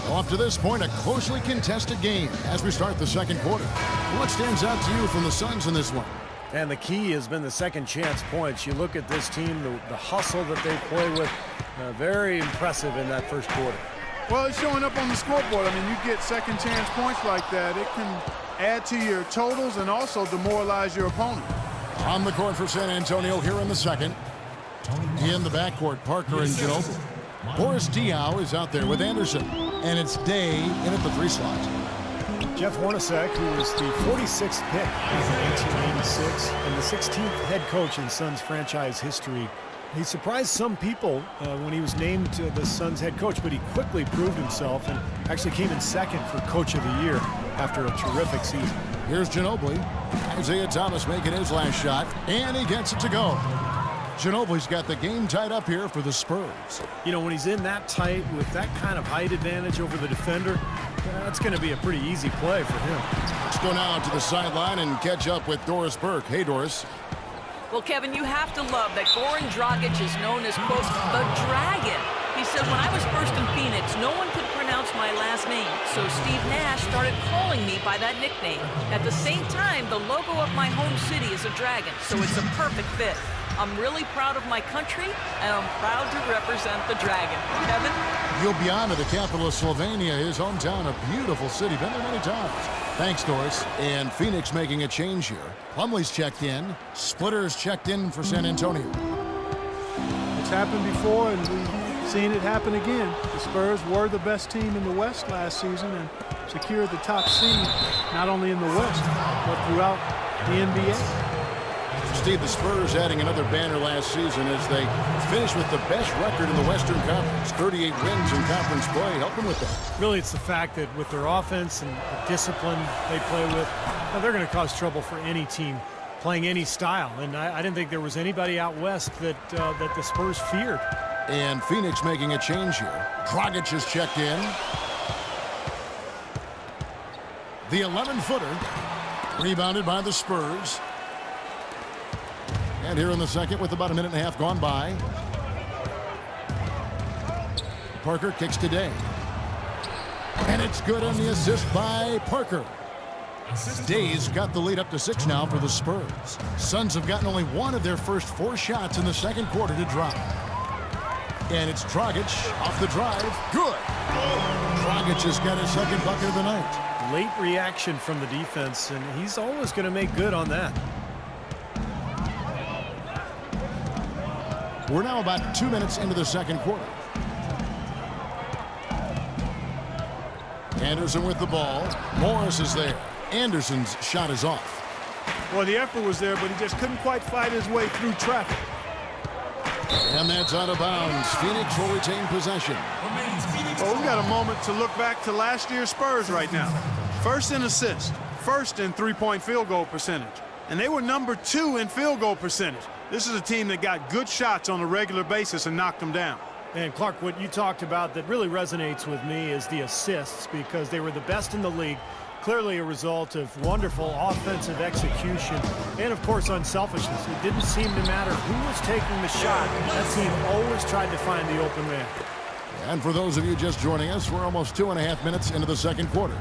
Well, up to this point, a closely contested game as we start the second quarter. What stands out to you from the Suns in this one? And the key has been the second chance points. You look at this team, the hustle that they play with, very impressive in that first quarter. Well, it's showing up on the scoreboard. I mean, you get second chance points like that, it can add to your totals and also demoralize your opponent. On the court for San Antonio here in the second. In the backcourt, Parker and Ginobili. Boris Diaw is out there with Anderson. And it's Day in at the 3 slot. Jeff Hornacek, who was the 46th pick in 1986 and the 16th head coach in Suns franchise history. He surprised some people when he was named the Suns head coach, but he quickly proved himself and actually came in second for Coach of the Year after a terrific season. Here's Ginobili. Isaiah Thomas making his last shot, and he gets it to go. Ginobili's got the game tied up here for the Spurs. You know, when he's in that tight with that kind of height advantage over the defender, that's going to be a pretty easy play for him. Let's go now to the sideline and catch up with Doris Burke. Hey, Doris. Well, Kevin, you have to love that Goran Dragic is known as, quote, the Dragon. He said, when I was first in Phoenix, no one could pronounce my last name, so Steve Nash started calling me by that nickname. At the same time, the logo of my home city is a dragon, so it's a perfect fit. I'm really proud of my country, and I'm proud to represent the Dragon. Kevin? Ljubljana, the capital of Slovenia, his hometown, a beautiful city. Been there many times. Thanks, Doris. And Phoenix making a change here. Plumlee's checked in. Splitter's checked in for San Antonio. It's happened before, and we've seen it happen again. The Spurs were the best team in the West last season and secured the top seed, not only in the West, but throughout the NBA. Steve, the Spurs adding another banner last season as they finish with the best record in the Western Conference. 38 wins in conference play. Help them with that. Really, it's the fact that with their offense and the discipline they play with, they're going to cause trouble for any team playing any style. And I didn't think there was anybody out west that the Spurs feared. And Phoenix making a change here. Dragic is checked in. The 11-footer rebounded by the Spurs. And here in the second with about a minute and a half gone by. Parker kicks to Day. And it's good on the assist by Parker. Day's got the lead up to 6 now for the Spurs. Suns have gotten only one of their first 4 shots in the second quarter to drop. And it's Dragic off the drive. Good. Dragic has got his second bucket of the night. Late reaction from the defense, and he's always going to make good on that. We're now about 2 minutes into the second quarter. Anderson with the ball. Morris is there. Anderson's shot is off. Well, the effort was there, but he just couldn't quite fight his way through traffic. And that's out of bounds. Phoenix will retain possession. Well, we've got a moment to look back to last year's Spurs right now. First in assists, first in three-point field goal percentage. And they were number 2 in field goal percentage. This is a team that got good shots on a regular basis and knocked them down. And Clark, what you talked about that really resonates with me is the assists, because they were the best in the league. Clearly a result of wonderful offensive execution and, of course, unselfishness. It didn't seem to matter who was taking the shot. That team always tried to find the open man. And for those of you just joining us, we're almost 2.5 minutes into the second quarter.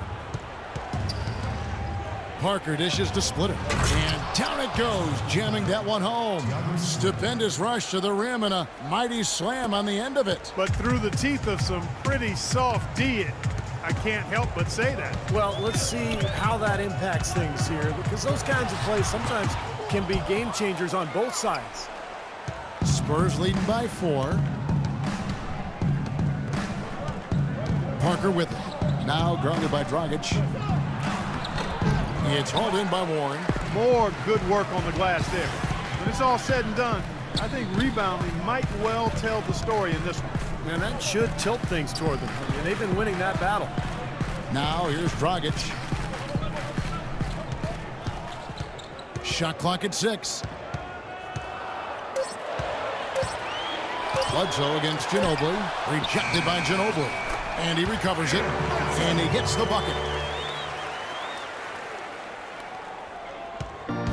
Parker dishes to Splitter. And down it goes, jamming that one home. Stupendous rush to the rim and a mighty slam on the end of it. But through the teeth of some pretty soft D, I can't help but say that. Well, let's see how that impacts things here, because those kinds of plays sometimes can be game changers on both sides. Spurs leading by 4. Parker with it. Now grounded by Dragic. It's hauled in by Warren. More good work on the glass there. When it's all said and done, I think rebounding might well tell the story in this one. And that should tilt things toward them. I mean, they've been winning that battle. Now here's Dragic. Shot clock at 6. Bledsoe against Ginobili. Rejected by Ginobili. And he recovers it. And he gets the bucket.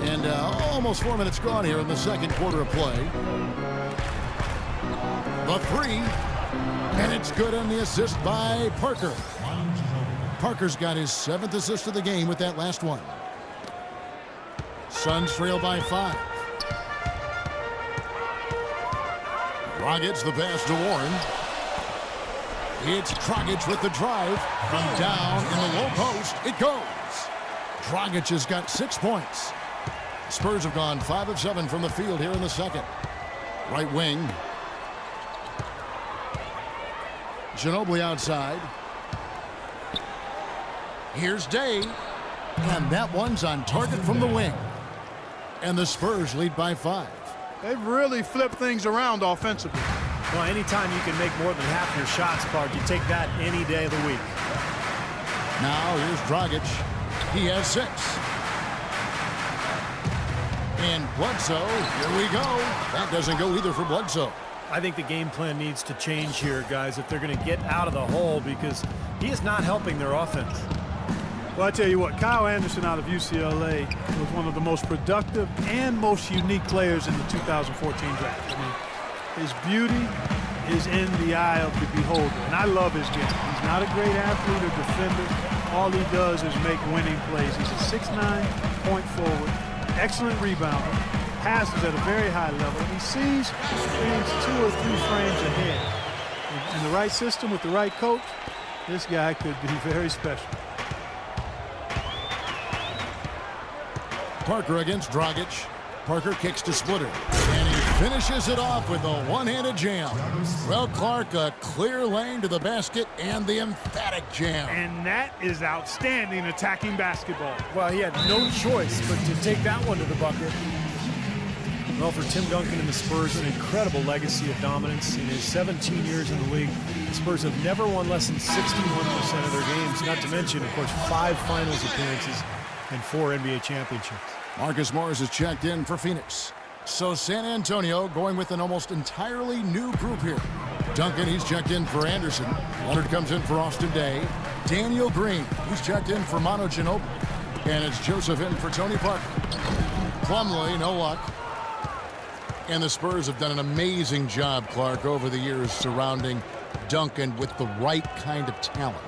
And almost 4 minutes gone here in the second quarter of play. The 3. And it's good on the assist by Parker. Parker's got his 7th assist of the game with that last one. Suns trail by 5. Dragic's the pass to Warren. It's Dragic with the drive. From down in the low post, it goes. Dragic has got 6 points. Spurs have gone 5 of 7 from the field here in the second. Right wing. Ginobili outside. Here's Day. And that one's on target from the wing. And the Spurs lead by 5. They've really flipped things around offensively. Well, anytime you can make more than half your shots, Clark, you take that any day of the week. Now here's Dragic. He has 6. And Bledsoe, here we go. That doesn't go either for Bledsoe. I think the game plan needs to change here, guys, if they're going to get out of the hole, because he is not helping their offense. Well, I tell you what, Kyle Anderson out of UCLA was one of the most productive and most unique players in the 2014 draft. I mean, his beauty is in the eye of the beholder, and I love his game. He's not a great athlete or defender. All he does is make winning plays. He's a 6'9" point forward, excellent rebounder, passes at a very high level. He sees things 2 or 3 frames ahead. In the right system with the right coach, this guy could be very special. Parker against Dragic. Parker kicks to Splitter. And he finishes it off with a one-handed jam. Well, Clark, a clear lane to the basket and the emphatic jam. And that is outstanding attacking basketball. Well, he had no choice but to take that one to the bucket. Well, for Tim Duncan and the Spurs, an incredible legacy of dominance. In his 17 years in the league, the Spurs have never won less than 61% of their games, not to mention, of course, 5 finals appearances and 4 NBA championships. Marcus Morris is checked in for Phoenix. So San Antonio going with an almost entirely new group here. Duncan, he's checked in for Anderson. Leonard comes in for Austin Day. Daniel Green, he's checked in for Manu Ginobili. And it's Joseph in for Tony Parker. Plumlee, no luck. And the Spurs have done an amazing job, Clark, over the years surrounding Duncan with the right kind of talent.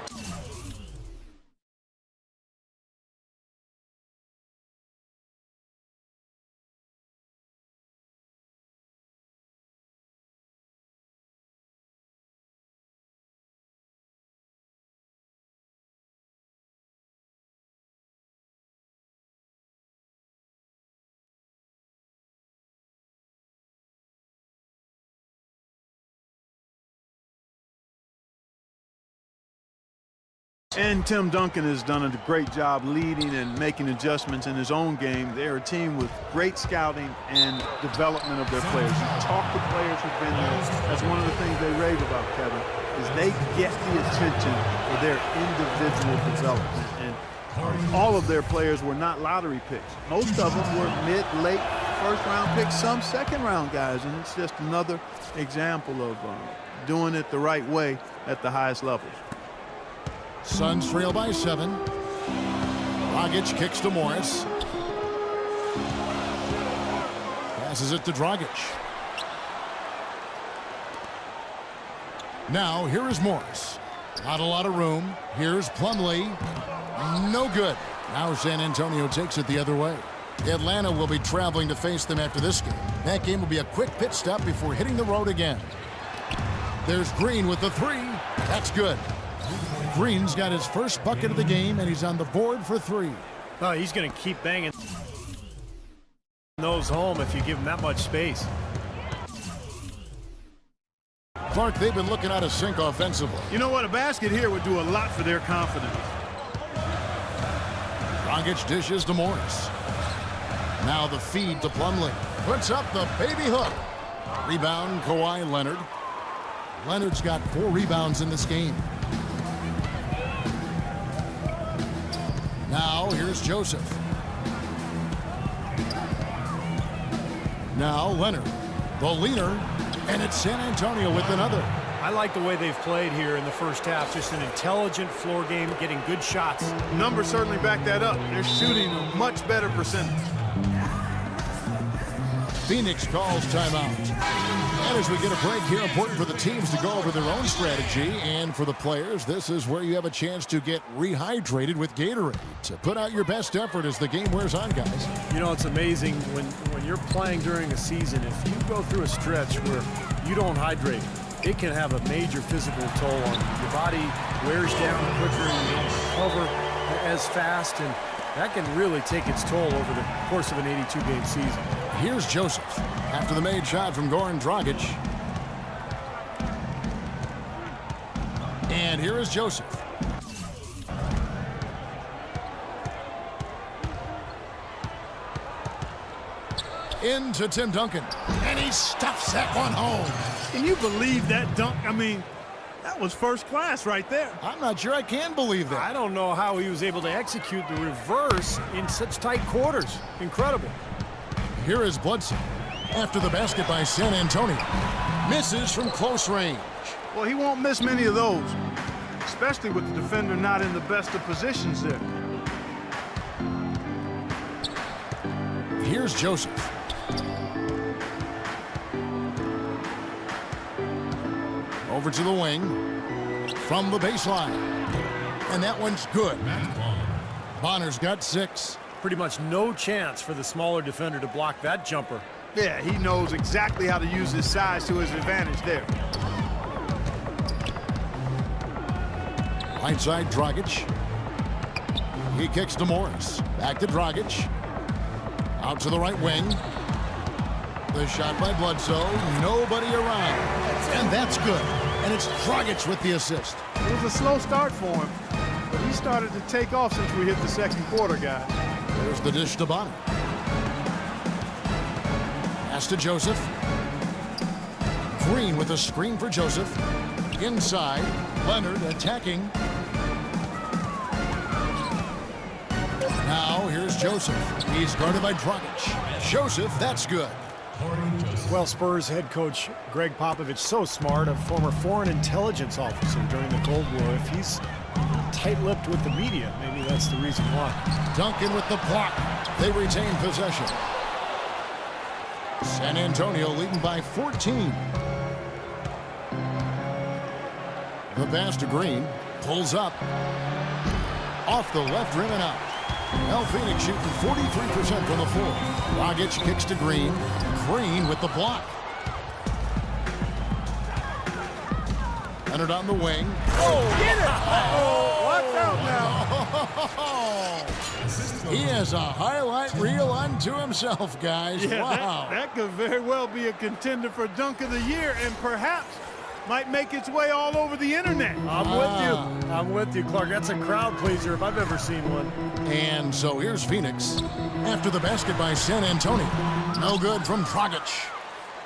And Tim Duncan has done a great job leading and making adjustments in his own game. They're a team with great scouting and development of their players. You talk to players who've been there. That's one of the things they rave about, Kevin, is they get the attention for their individual development. And all of their players were not lottery picks. Most of them were mid, late first-round picks, some second-round guys. And it's just another example of doing it the right way at the highest levels. Suns trail by 7. Dragic kicks to Morris. Passes it to Dragic. Now here is Morris. Not a lot of room. Here's Plumlee. No good. Now San Antonio takes it the other way. Atlanta will be traveling to face them after this game. That game will be a quick pit stop before hitting the road again. There's Green with the 3. That's good. Green's got his first bucket of the game, and he's on the board for 3. Oh, he's going to keep banging those home if you give him that much space. Clark, they've been looking out of sync offensively. You know what? A basket here would do a lot for their confidence. Dragic dishes to Morris. Now the feed to Plumlee. Puts up the baby hook. Rebound, Kawhi Leonard. Leonard's got 4 rebounds in this game. Now here's Joseph. Now Leonard, the leaner, and it's San Antonio with another. I like the way they've played here in the first half. Just an intelligent floor game, getting good shots. Numbers certainly back that up. They're shooting a much better percentage. Phoenix calls timeout. And as we get a break here, important for the teams to go over their own strategy. And for the players, this is where you have a chance to get rehydrated with Gatorade. To put out your best effort as the game wears on, guys. You know, it's amazing when you're playing during a season, if you go through a stretch where you don't hydrate, it can have a major physical toll on you. Your body wears down quicker and you don't recover as fast, and that can really take its toll over the course of an 82-game season. Here's Joseph after the made shot from Goran Dragic. And here is Joseph. Into Tim Duncan. And he stuffs that one home. Can you believe that dunk? I mean, that was first class right there. I'm not sure I can believe that. I don't know how he was able to execute the reverse in such tight quarters. Incredible. Here is Bledsoe after the basket by San Antonio. Misses from close range. Well, he won't miss many of those, especially with the defender not in the best of positions there. Here's Joseph. Over to the wing from the baseline. And that one's good. Bonner's got 6. Pretty much no chance for the smaller defender to block that jumper. Yeah, he knows exactly how to use his size to his advantage there. Right side, Dragic. He kicks to Morris. Back to Dragic. Out to the right wing. The shot by Bledsoe. Nobody around. And that's good. And it's Dragic with the assist. It was a slow start for him, but he started to take off since we hit the second quarter, guys. There's the dish to Bonner. Pass to Joseph. Green with a screen for Joseph. Inside. Leonard attacking. Now here's Joseph. He's guarded by Dragic. Joseph, that's good. Well, Spurs head coach Greg Popovich, so smart, a former foreign intelligence officer during the Cold War. If he's tight-lipped with the media, maybe that's the reason why. Duncan with the block. They retain possession. San Antonio leading by 14. The pass to Green. Pulls up. Off the left rim and out. Now Phoenix shooting 43% from the floor. Dragic kicks to Green. Green with the block. Leonard on the wing. Oh, get it! Oh, watch out now. He has a highlight reel unto himself, guys. Yeah, wow. that could very well be a contender for Dunk of the Year and perhaps might make its way all over the internet. I'm with you, Clark. That's a crowd pleaser if I've ever seen one. And so here's Phoenix after the basket by San Antonio. No good from Dragic.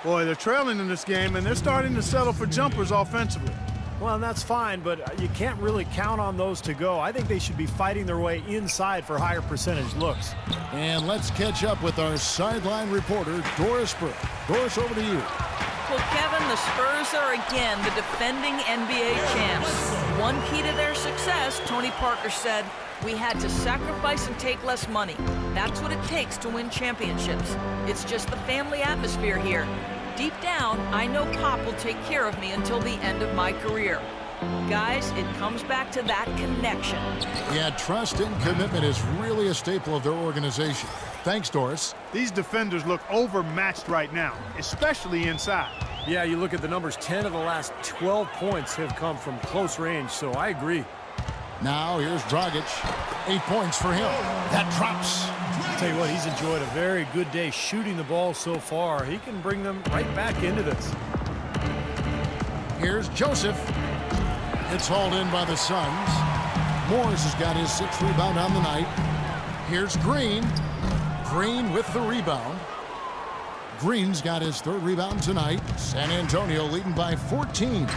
Boy, they're trailing in this game, and they're starting to settle for jumpers offensively. Well, and that's fine, but you can't really count on those to go. I think they should be fighting their way inside for higher percentage looks. And let's catch up with our sideline reporter, Doris Burke. Doris, over to you. Well, Kevin, the Spurs are again the defending NBA champs. One key to their success, Tony Parker said, we had to sacrifice and take less money. That's what it takes to win championships. It's just the family atmosphere here. Deep down, I know Pop will take care of me until the end of my career. Guys, it comes back to that connection. Yeah, trust and commitment is really a staple of their organization. Thanks, Doris. These defenders look overmatched right now, especially inside. Yeah, you look at the numbers, 10 of the last 12 points have come from close range, so I agree. Now here's Dragic. 8 points for him. That drops. I'll tell you what, he's enjoyed a very good day shooting the ball so far. He can bring them right back into this. Here's Joseph. It's hauled in by the Suns. Morris has got his 6th rebound on the night. Here's Green. Green with the rebound. Green's got his 3rd rebound tonight. San Antonio leading by 14.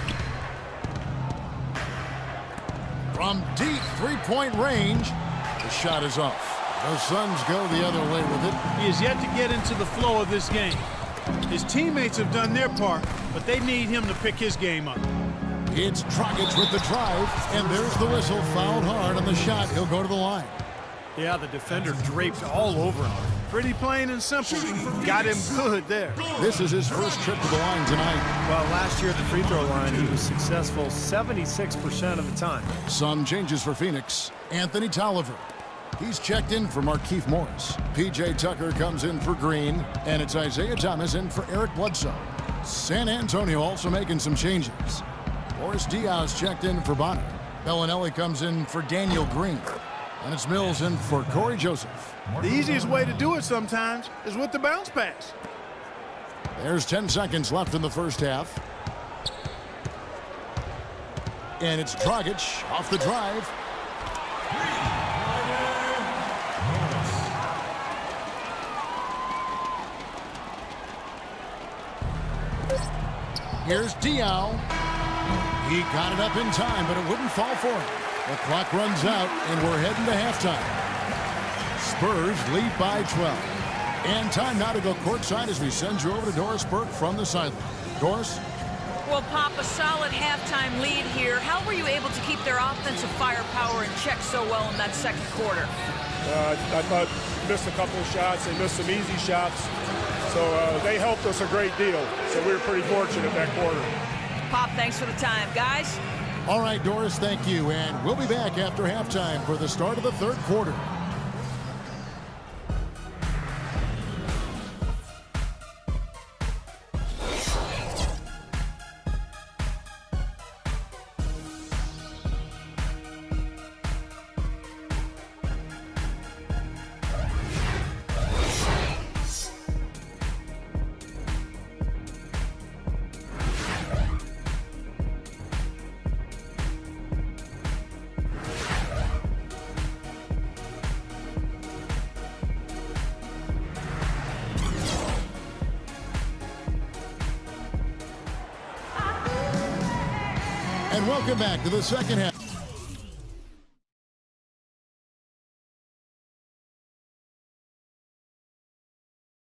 From deep three-point range, the shot is off. The Suns go the other way with it. He has yet to get into the flow of this game. His teammates have done their part, but they need him to pick his game up. It's Dragic with the drive, and there's the whistle. Fouled hard on the shot. He'll go to the line. Yeah, the defender draped all over him. Pretty plain and simple. Got him good there. This is his first trip to the line tonight. Well, last year at the free throw line, he was successful 76% of the time. Some changes for Phoenix. Anthony Tolliver. He's checked in for Markieff Morris. P.J. Tucker comes in for Green. And it's Isaiah Thomas in for Eric Bledsoe. San Antonio also making some changes. Boris Diaz checked in for Bonner. Bellinelli comes in for Daniel Green. And it's Mills in for Corey Joseph. The easiest way to do it sometimes is with the bounce pass. There's 10 seconds left in the first half. And it's Dragic off the drive. Here's Diaw. He got it up in time, but it wouldn't fall for him. The clock runs out, and we're heading to halftime. Spurs lead by 12. And time now to go courtside as we send you over to Doris Burke from the sideline. Doris? Well, Pop, a solid halftime lead here. How were you able to keep their offensive firepower in check so well in that second quarter? I thought missed a couple of shots. They missed some easy shots. So they helped us a great deal. So we were pretty fortunate that quarter. Pop, thanks for the time. Guys? All right, Doris, thank you. And we'll be back after halftime for the start of the third quarter. And welcome back to the second half.